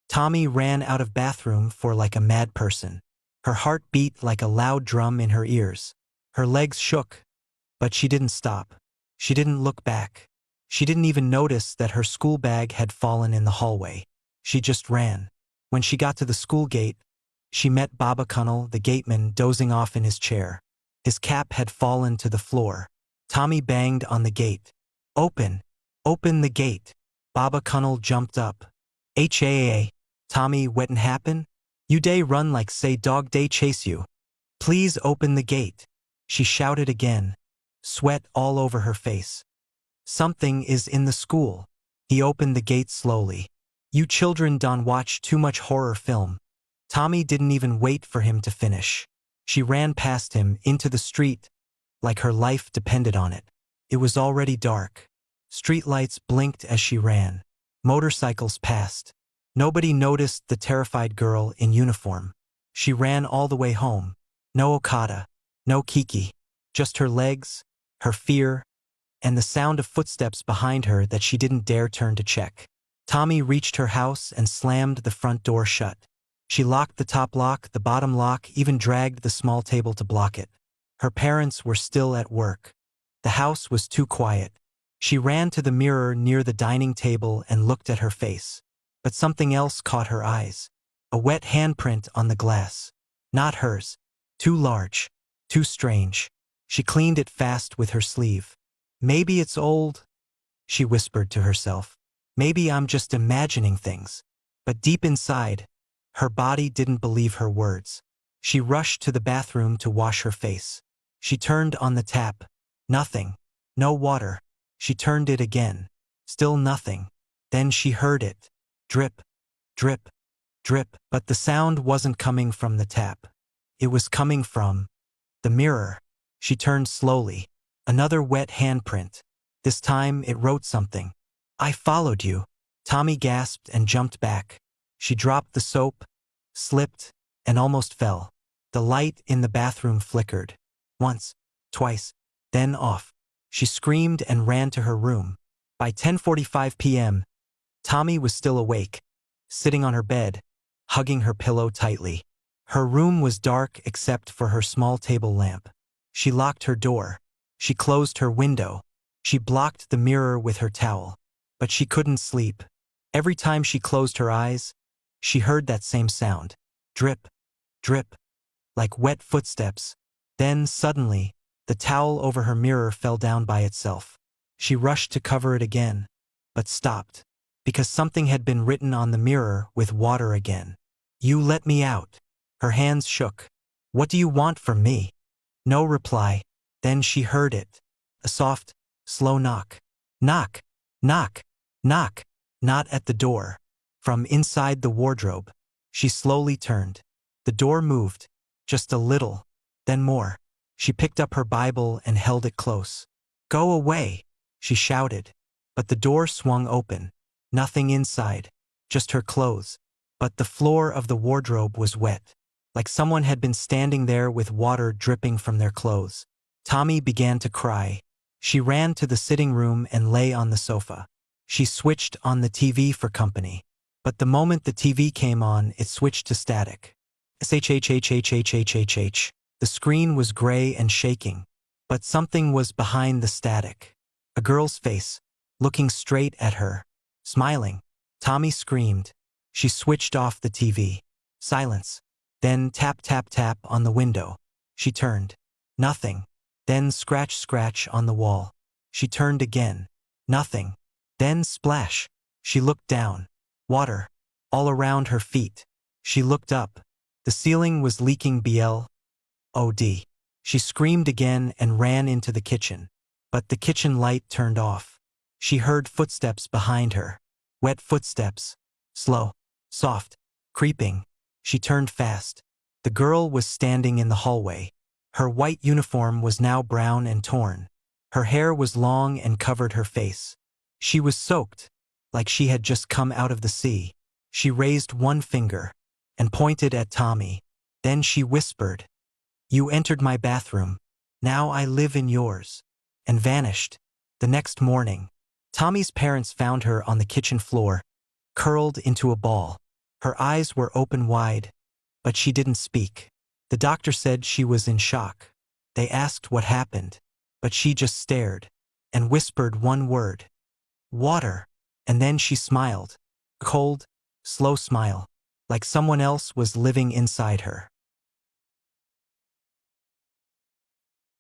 Tommy ran out of bathroom for like a mad person. Her heart beat like a loud drum in her ears. Her legs shook, but she didn't stop. She didn't look back. She didn't even notice that her school bag had fallen in the hallway. She just ran. When she got to the school gate, she met Baba Kunnel, the gateman, dozing off in his chair. His cap had fallen to the floor. Tommy banged on the gate. Open! Open the gate! Baba Kunnel jumped up. Haa! Tommy, what'n happen? You day run like say dog day chase you. Please open the gate. She shouted again, sweat all over her face. Something is in the school. He opened the gate slowly. You children don't watch too much horror film. Tommy didn't even wait for him to finish. She ran past him into the street like her life depended on it. It was already dark. Streetlights blinked as she ran. Motorcycles passed. Nobody noticed the terrified girl in uniform. She ran all the way home. No Okada, no Kiki, just her legs, her fear, and the sound of footsteps behind her that she didn't dare turn to check. Tommy reached her house and slammed the front door shut. She locked the top lock, the bottom lock, even dragged the small table to block it. Her parents were still at work. The house was too quiet. She ran to the mirror near the dining table and looked at her face. But something else caught her eyes. A wet handprint on the glass. Not hers. Too large. Too strange. She cleaned it fast with her sleeve. Maybe it's old, she whispered to herself. Maybe I'm just imagining things. But deep inside, her body didn't believe her words. She rushed to the bathroom to wash her face. She turned on the tap. Nothing. No water. She turned it again. Still nothing. Then she heard it. Drip, drip, drip. But the sound wasn't coming from the tap. It was coming from the mirror. She turned slowly. Another wet handprint. This time it wrote something. I followed you. Tommy gasped and jumped back. She dropped the soap, slipped, and almost fell. The light in the bathroom flickered. Once, twice, then off. She screamed and ran to her room. By 10:45 p.m., Tommy was still awake, sitting on her bed, hugging her pillow tightly. Her room was dark except for her small table lamp. She locked her door. She closed her window. She blocked the mirror with her towel. But she couldn't sleep. Every time she closed her eyes, she heard that same sound. Drip, drip, like wet footsteps. Then, suddenly, the towel over her mirror fell down by itself. She rushed to cover it again, but stopped, because something had been written on the mirror with water again. You let me out. Her hands shook. What do you want from me? No reply. Then she heard it. A soft, slow knock. Knock, knock, knock. Not at the door. From inside the wardrobe. She slowly turned. The door moved. Just a little. Then more. She picked up her Bible and held it close. Go away, she shouted. But the door swung open. Nothing inside. Just her clothes. But the floor of the wardrobe was wet. Like someone had been standing there with water dripping from their clothes. Tommy began to cry. She ran to the sitting room and lay on the sofa. She switched on the TV for company. But the moment the TV came on, it switched to static. SHHHHHHHH. The screen was gray and shaking. But something was behind the static. A girl's face, looking straight at her, smiling. Tommy screamed. She switched off the TV. Silence. Then tap tap tap on the window. She turned. Nothing. Then scratch scratch on the wall. She turned again. Nothing. Then splash. She looked down. Water. All around her feet. She looked up. The ceiling was leaking BLOD. She screamed again and ran into the kitchen. But the kitchen light turned off. She heard footsteps behind her. Wet footsteps. Slow. Soft. Creeping. She turned fast. The girl was standing in the hallway. Her white uniform was now brown and torn. Her hair was long and covered her face. She was soaked, like she had just come out of the sea. She raised one finger and pointed at Tommy. Then she whispered, You entered my bathroom. Now I live in yours. And vanished. The next morning, Tommy's parents found her on the kitchen floor, curled into a ball. Her eyes were open wide, but she didn't speak. The doctor said she was in shock. They asked what happened, but she just stared and whispered one word. Water. And then she smiled. Cold, slow smile, like someone else was living inside her.